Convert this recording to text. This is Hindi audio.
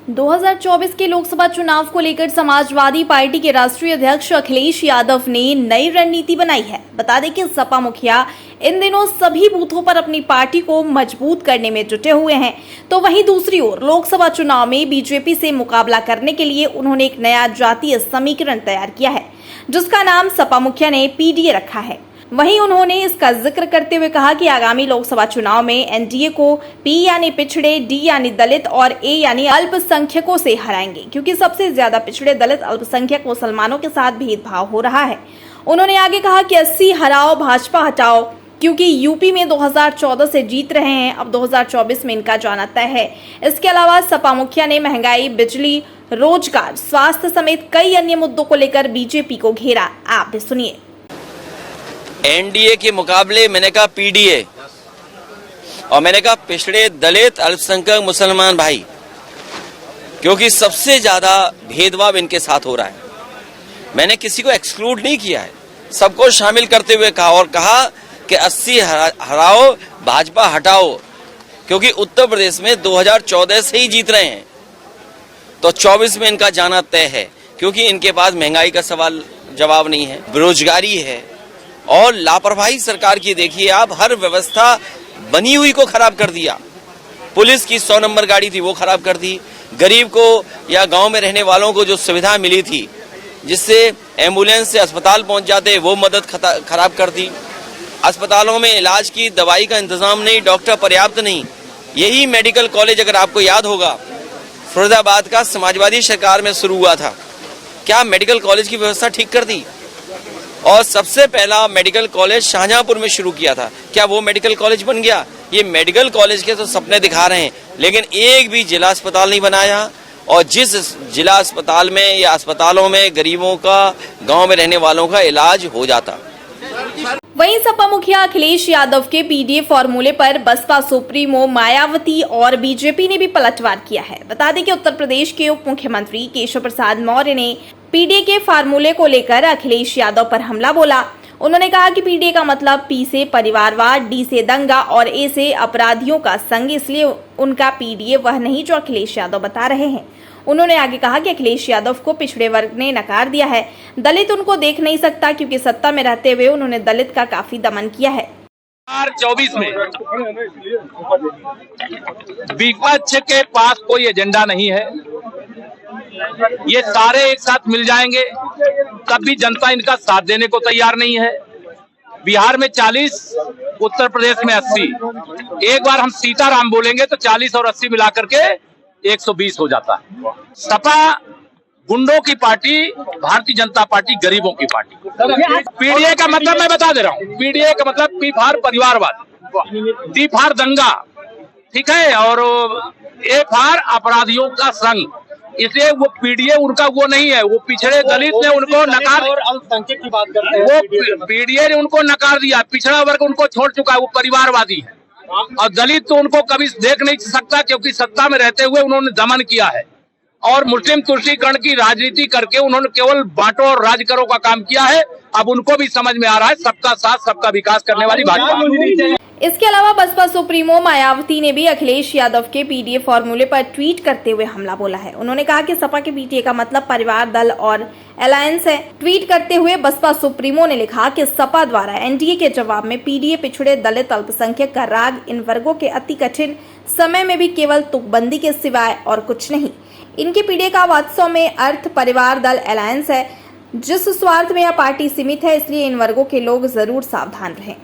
2024 के लोकसभा चुनाव को लेकर समाजवादी पार्टी के राष्ट्रीय अध्यक्ष अखिलेश यादव ने नई रणनीति बनाई है। बता दें कि सपा मुखिया इन दिनों सभी बूथों पर अपनी पार्टी को मजबूत करने में जुटे हुए हैं, तो वहीं दूसरी ओर लोकसभा चुनाव में बीजेपी से मुकाबला करने के लिए उन्होंने एक नया जातीय समीकरण तैयार किया है, जिसका नाम सपा मुखिया ने पीडीए रखा है। वहीं उन्होंने इसका जिक्र करते हुए कहा कि आगामी लोकसभा चुनाव में एनडीए को पी यानी पिछड़े, डी यानी दलित और ए यानी अल्पसंख्यकों से हराएंगे, क्योंकि सबसे ज्यादा पिछड़े, दलित, अल्पसंख्यक मुसलमानों के साथ भेदभाव हो रहा है। उन्होंने आगे कहा कि 80 हराओ, भाजपा हटाओ, क्योंकि यूपी में 2014 से जीत रहे हैं, अब 2024 में इनका जाना तय है। इसके अलावा सपा मुखिया ने महंगाई, बिजली, रोजगार, स्वास्थ्य समेत कई अन्य मुद्दों को लेकर बीजेपी को घेरा। आप भी सुनिए। एनडीए के मुकाबले मैंने कहा पीडीए, और मैंने कहा पिछड़े, दलित, अल्पसंख्यक, मुसलमान भाई, क्योंकि सबसे ज्यादा भेदभाव इनके साथ हो रहा है। मैंने किसी को एक्सक्लूड नहीं किया है, सबको शामिल करते हुए कहा और कहा कि 80 हराओ, भाजपा हटाओ, क्योंकि उत्तर प्रदेश में 2014 से ही जीत रहे हैं, तो 24 में इनका जाना तय है, क्योंकि इनके पास महंगाई का सवाल जवाब नहीं है, बेरोजगारी है और लापरवाही सरकार की। देखिए आप, हर व्यवस्था बनी हुई को खराब कर दिया। पुलिस की 100 नंबर गाड़ी थी वो खराब कर दी। गरीब को या गांव में रहने वालों को जो सुविधा मिली थी, जिससे एम्बुलेंस से अस्पताल पहुंच जाते, वो मदद खराब कर दी। अस्पतालों में इलाज की दवाई का इंतजाम नहीं, डॉक्टर पर्याप्त नहीं। यही मेडिकल कॉलेज, अगर आपको याद होगा, फिरोजाबाद का समाजवादी सरकार में शुरू हुआ था। क्या मेडिकल कॉलेज की व्यवस्था ठीक कर दी? और सबसे पहला मेडिकल कॉलेज शाहजहांपुर में शुरू किया था, क्या वो मेडिकल कॉलेज बन गया? ये मेडिकल कॉलेज के तो सपने दिखा रहे हैं, लेकिन एक भी जिला अस्पताल नहीं बनाया। और जिस जिला अस्पताल में या अस्पतालों में गरीबों का, गांव में रहने वालों का इलाज हो जाता। वहीं सपा मुखिया अखिलेश यादव के पीडीए फॉर्मूले पर बसपा सुप्रीमो मायावती और बीजेपी ने भी पलटवार किया है। बता दें कि उत्तर प्रदेश के उप मुख्यमंत्री केशव प्रसाद मौर्य ने पीडीए के फार्मूले को लेकर अखिलेश यादव पर हमला बोला। उन्होंने कहा कि पीडीए का मतलब पी से परिवारवाद, डी से दंगा और ए से अपराधियों का संग, इसलिए उनका पीडीए वह नहीं जो अखिलेश यादव बता रहे हैं। उन्होंने आगे कहा कि अखिलेश यादव को पिछड़े वर्ग ने नकार दिया है, दलित उनको देख नहीं सकता, क्योंकि सत्ता में रहते हुए उन्होंने दलित का काफी दमन किया है। 2024 में विपक्ष के पास कोई एजेंडा नहीं है, ये सारे एक साथ मिल जाएंगे, तब भी जनता इनका साथ देने को तैयार नहीं है। बिहार में 40, उत्तर प्रदेश में 80। एक बार हम सीताराम बोलेंगे तो 40 और 80 मिलाकर के 120 हो जाता है। सपा गुंडों की पार्टी, भारतीय जनता पार्टी गरीबों की पार्टी। पीडीए का मतलब मैं बता दे रहा हूँ, पीडीए का मतलब पी फॉर परिवारवाद, डी फॉर दंगा, ठीक है, और ए फॉर अपराधियों का संग। इसलिए वो पीडीए उनका वो नहीं है, वो पिछड़े दलित ने उनको नकार, और अल्पसंख्यक की बात करते हैं, वो पीडीए ने उनको नकार दिया, पिछड़ा वर्ग उनको छोड़ चुका है, वो परिवारवादी है। और दलित तो उनको कभी देख नहीं सकता, क्योंकि सत्ता में रहते हुए उन्होंने दमन किया है और मुस्लिम तुष्टीकरण की राजनीति करके उन्होंने केवल बांटो और राज करो का काम किया है। अब उनको भी समझ में आ रहा है सबका साथ सबका विकास करने वाली भाजपा। इसके अलावा बसपा सुप्रीमो मायावती ने भी अखिलेश यादव के पीडीए फॉर्मूले पर ट्वीट करते हुए हमला बोला है। उन्होंने कहा कि सपा के पीडीए का मतलब परिवार, दल और अलायंस है। ट्वीट करते हुए बसपा सुप्रीमो ने लिखा कि सपा द्वारा एनडीए के जवाब में पीडीए, पिछड़े, दलित, अल्पसंख्यक का राग इन वर्गों के अति कठिन समय में भी केवल तुकबंदी के सिवाय और कुछ नहीं। इनके पीडीए का वास्तव में अर्थ परिवार, दल, अलायंस है। जिस स्वार्थ में यह पार्टी सीमित है, इसलिए इन वर्गों के लोग जरूर सावधान रहें।